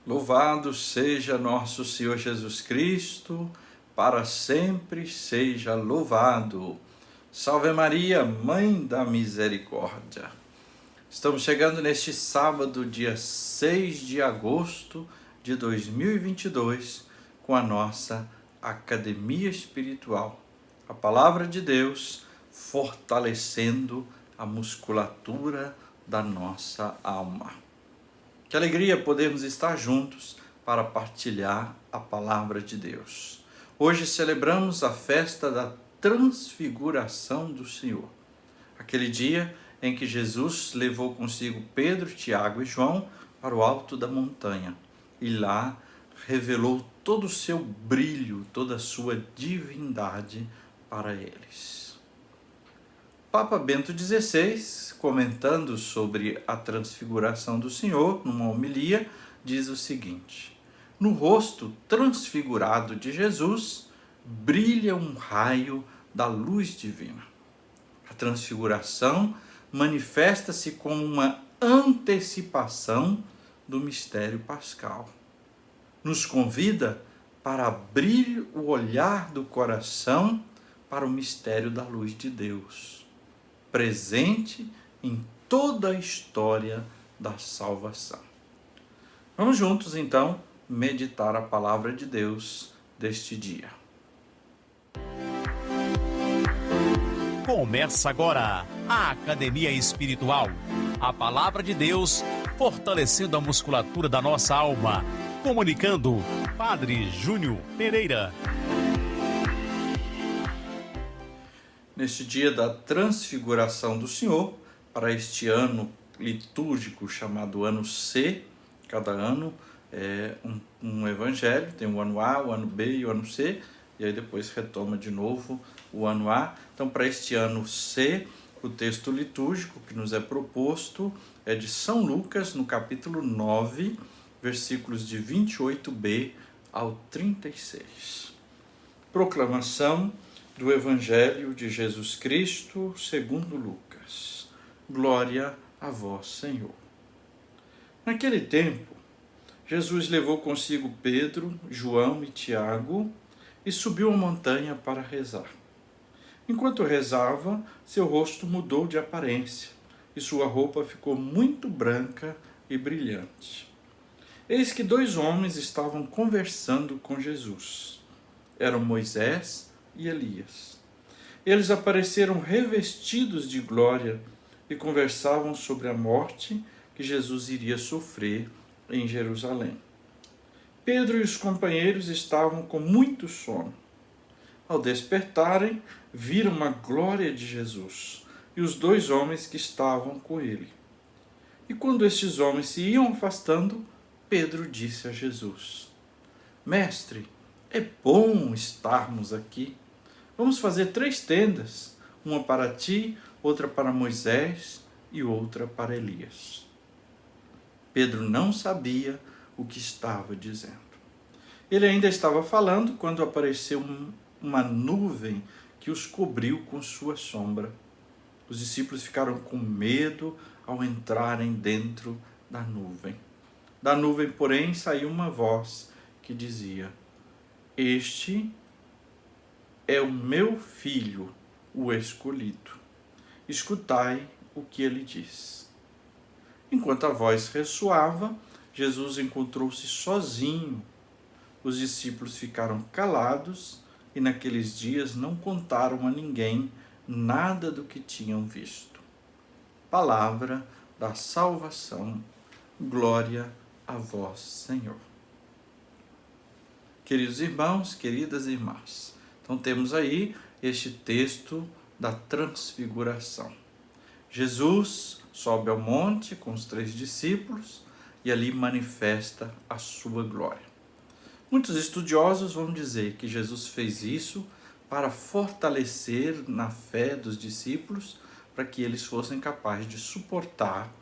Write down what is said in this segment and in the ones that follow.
Louvado seja nosso Senhor Jesus Cristo, para sempre seja louvado. Salve Maria, Mãe da Misericórdia. Estamos chegando neste sábado, dia 6 de agosto de 2022, com a nossa Academia Espiritual. A Palavra de Deus fortalecendo a musculatura da nossa alma. Que alegria podermos estar juntos para partilhar a Palavra de Deus. Hoje celebramos a festa da Transfiguração do Senhor. Aquele dia em que Jesus levou consigo Pedro, Tiago e João para o alto da montanha. E lá revelou todo o seu brilho, toda a sua divindade para eles. Papa Bento XVI, comentando sobre a transfiguração do Senhor, numa homilia, diz o seguinte: no rosto transfigurado de Jesus brilha um raio da luz divina. A transfiguração manifesta-se como uma antecipação do mistério pascal. Nos convida para abrir o olhar do coração para o mistério da luz de Deus, presente em toda a história da salvação. Vamos juntos, então, meditar a palavra de Deus deste dia. Começa agora a Academia Espiritual. A palavra de Deus fortalecendo a musculatura da nossa alma. Comunicando, Padre Júnior Pereira. Neste dia da transfiguração do Senhor, para este ano litúrgico chamado ano C, cada ano é um evangelho, tem o ano A, o ano B e o ano C, e aí depois retoma de novo o ano A. Então, para este ano C, o texto litúrgico que nos é proposto é de São Lucas, no capítulo 9, versículos de 28b ao 36. Proclamação do Evangelho de Jesus Cristo segundo Lucas. Glória a vós, Senhor. Naquele tempo, Jesus levou consigo Pedro, João e Tiago e subiu a montanha para rezar. Enquanto rezava, seu rosto mudou de aparência e sua roupa ficou muito branca e brilhante. Eis que dois homens estavam conversando com Jesus. Eram Moisés e Elias. Eles apareceram revestidos de glória e conversavam sobre a morte que Jesus iria sofrer em Jerusalém. Pedro e os companheiros estavam com muito sono. Ao despertarem, viram a glória de Jesus e os dois homens que estavam com ele. E quando estes homens se iam afastando, Pedro disse a Jesus: Mestre, é bom estarmos aqui. Vamos fazer 3 tendas, uma para ti, outra para Moisés e outra para Elias. Pedro não sabia o que estava dizendo. Ele ainda estava falando quando apareceu uma nuvem que os cobriu com sua sombra. Os discípulos ficaram com medo ao entrarem dentro da nuvem. Da nuvem, porém, saiu uma voz que dizia: Este é o meu filho, o escolhido. Escutai o que ele diz. Enquanto a voz ressoava, Jesus encontrou-se sozinho. Os discípulos ficaram calados e naqueles dias não contaram a ninguém nada do que tinham visto. Palavra da salvação. Glória a vós, Senhor. Queridos irmãos, queridas irmãs, então temos aí este texto da transfiguração. Jesus sobe ao monte com os 3 discípulos e ali manifesta a sua glória. Muitos estudiosos vão dizer que Jesus fez isso para fortalecer na fé dos discípulos, para que eles fossem capazes de suportar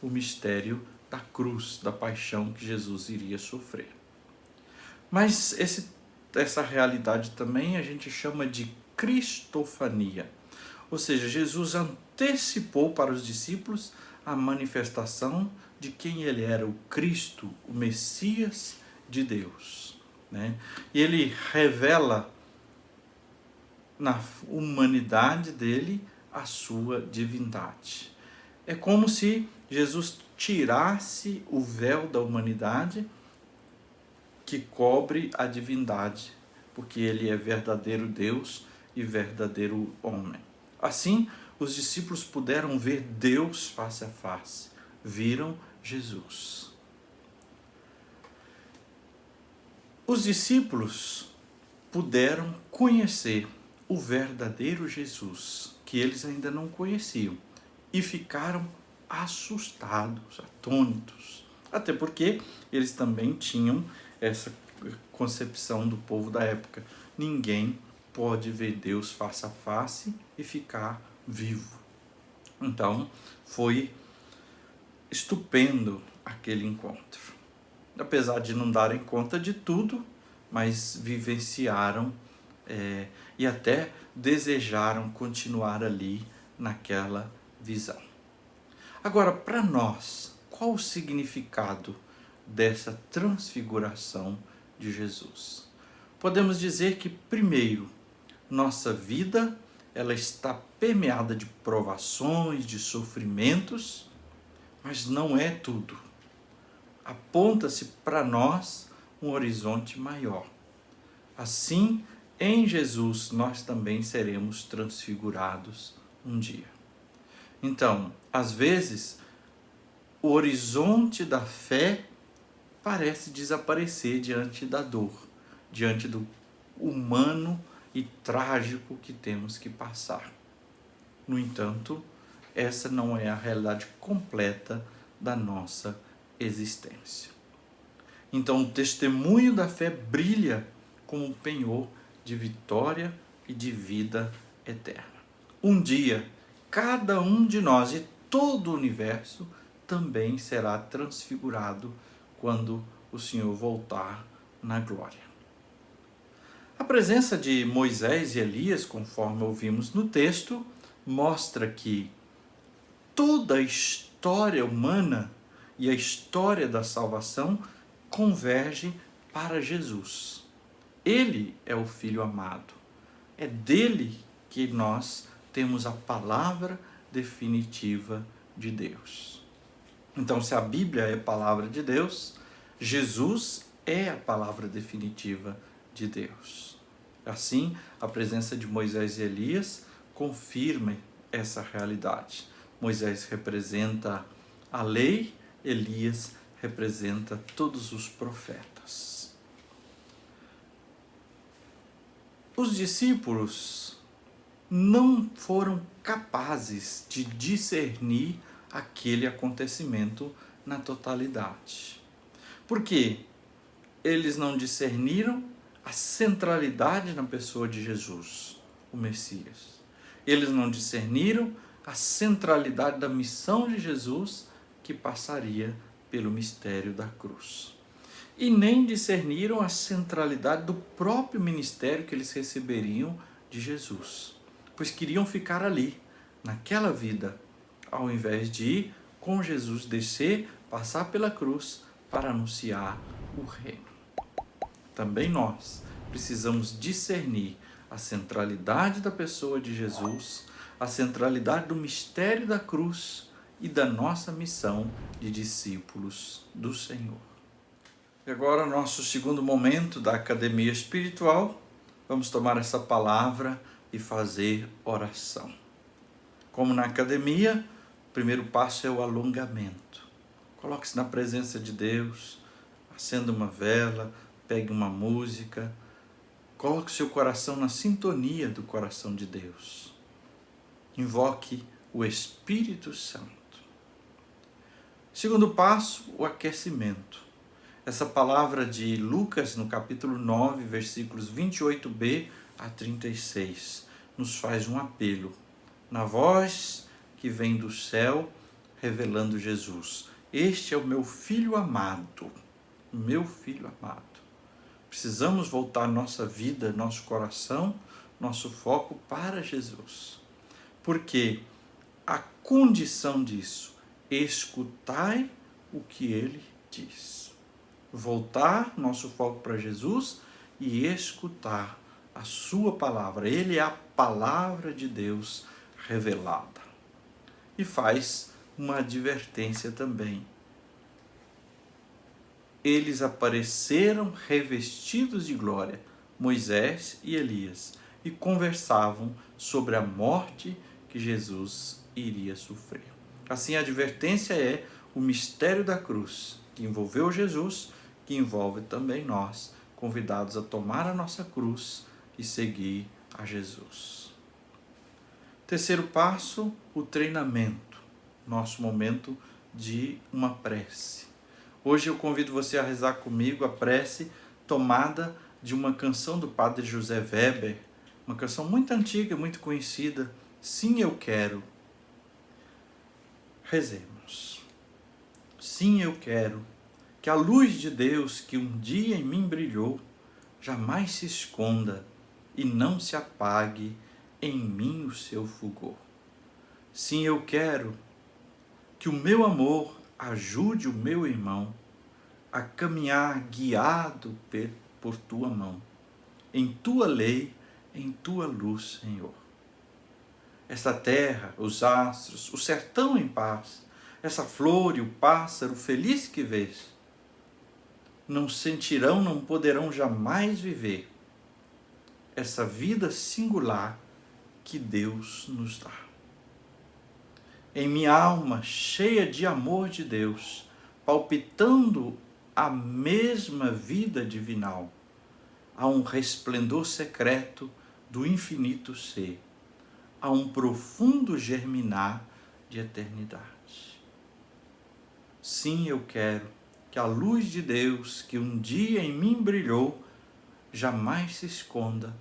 o mistério da cruz, da paixão que Jesus iria sofrer. Mas essa realidade também a gente chama de cristofania, ou seja, Jesus antecipou para os discípulos a manifestação de quem ele era, o Cristo, o Messias de Deus, né? E ele revela na humanidade dele a sua divindade. É como se Jesus tirasse o véu da humanidade que cobre a divindade, porque ele é verdadeiro Deus e verdadeiro homem. Assim, os discípulos puderam ver Deus face a face, viram Jesus. Os discípulos puderam conhecer o verdadeiro Jesus, que eles ainda não conheciam, e ficaram assustados, atônitos, até porque eles também tinham essa concepção do povo da época: ninguém pode ver Deus face a face e ficar vivo. Então, foi estupendo aquele encontro. Apesar de não darem conta de tudo, mas vivenciaram e até desejaram continuar ali naquela visão. Agora, para nós, qual o significado dessa transfiguração de Jesus? Podemos dizer que, primeiro, nossa vida ela está permeada de provações, de sofrimentos, mas não é tudo. Aponta-se para nós um horizonte maior. Assim, em Jesus, nós também seremos transfigurados um dia. Então, às vezes, o horizonte da fé parece desaparecer diante da dor, diante do humano e trágico que temos que passar. No entanto, essa não é a realidade completa da nossa existência. Então, o testemunho da fé brilha como um penhor de vitória e de vida eterna. Um dia, cada um de nós e todo o universo também será transfigurado quando o Senhor voltar na glória. A presença de Moisés e Elias, conforme ouvimos no texto, mostra que toda a história humana e a história da salvação converge para Jesus. Ele é o Filho amado. É dele que nós temos a palavra definitiva de Deus. Então, se a Bíblia é a palavra de Deus, Jesus é a palavra definitiva de Deus. Assim, a presença de Moisés e Elias confirma essa realidade. Moisés representa a lei, Elias representa todos os profetas. Os discípulos não foram capazes de discernir aquele acontecimento na totalidade. Por quê? Eles não discerniram a centralidade na pessoa de Jesus, o Messias. Eles não discerniram a centralidade da missão de Jesus, que passaria pelo mistério da cruz. E nem discerniram a centralidade do próprio ministério que eles receberiam de Jesus, pois queriam ficar ali, naquela vida, ao invés de ir com Jesus, descer, passar pela cruz para anunciar o reino. Também nós precisamos discernir a centralidade da pessoa de Jesus, a centralidade do mistério da cruz e da nossa missão de discípulos do Senhor. E agora, nosso segundo momento da academia espiritual, vamos tomar essa palavra e fazer oração. Como na academia, o primeiro passo é o alongamento. Coloque-se na presença de Deus, acenda uma vela, pegue uma música, coloque seu coração na sintonia do coração de Deus. Invoque o Espírito Santo. Segundo passo, o aquecimento. Essa palavra de Lucas, no capítulo 9, versículos 28b a 36, nos faz um apelo. Na voz que vem do céu, revelando Jesus. Este é o meu Filho amado, meu Filho amado. Precisamos voltar nossa vida, nosso coração, nosso foco para Jesus. Porque a condição disso, escutai o que ele diz. Voltar nosso foco para Jesus e escutar a sua palavra. Ele é a palavra de Deus revelada. E faz uma advertência também. Eles apareceram revestidos de glória, Moisés e Elias, e conversavam sobre a morte que Jesus iria sofrer. Assim, a advertência é o mistério da cruz, que envolveu Jesus, que envolve também nós, convidados a tomar a nossa cruz e seguir a Jesus. Terceiro passo, o treinamento, nosso momento de uma prece. Hoje eu convido você a rezar comigo a prece tomada de uma canção do padre José Weber, uma canção muito antiga, muito conhecida, Sim, eu quero. Rezemos. Sim, eu quero que a luz de Deus que um dia em mim brilhou jamais se esconda e não se apague em mim o seu fulgor. Sim, eu quero que o meu amor ajude o meu irmão a caminhar guiado por tua mão, em tua lei, em tua luz, Senhor. Esta terra, os astros, o sertão em paz, essa flor e o pássaro feliz que vês, não sentirão, não poderão jamais viver essa vida singular que Deus nos dá. Em minha alma cheia de amor de Deus, palpitando a mesma vida divinal, há um resplendor secreto do infinito ser, há um profundo germinar de eternidade. Sim, eu quero que a luz de Deus que um dia em mim brilhou jamais se esconda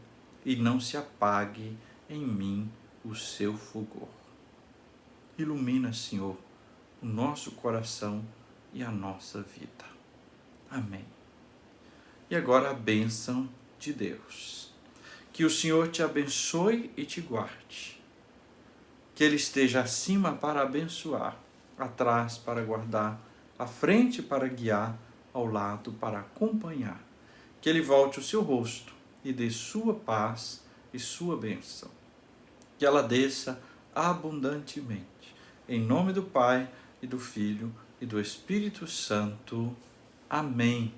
e não se apague em mim o seu fulgor. Ilumina, Senhor, o nosso coração e a nossa vida. Amém. E agora a bênção de Deus. Que o Senhor te abençoe e te guarde. Que Ele esteja acima para abençoar, atrás para guardar, à frente para guiar, ao lado para acompanhar. Que Ele volte o seu rosto e dê sua paz e sua bênção. Que ela desça abundantemente. Em nome do Pai, e do Filho, e do Espírito Santo. Amém.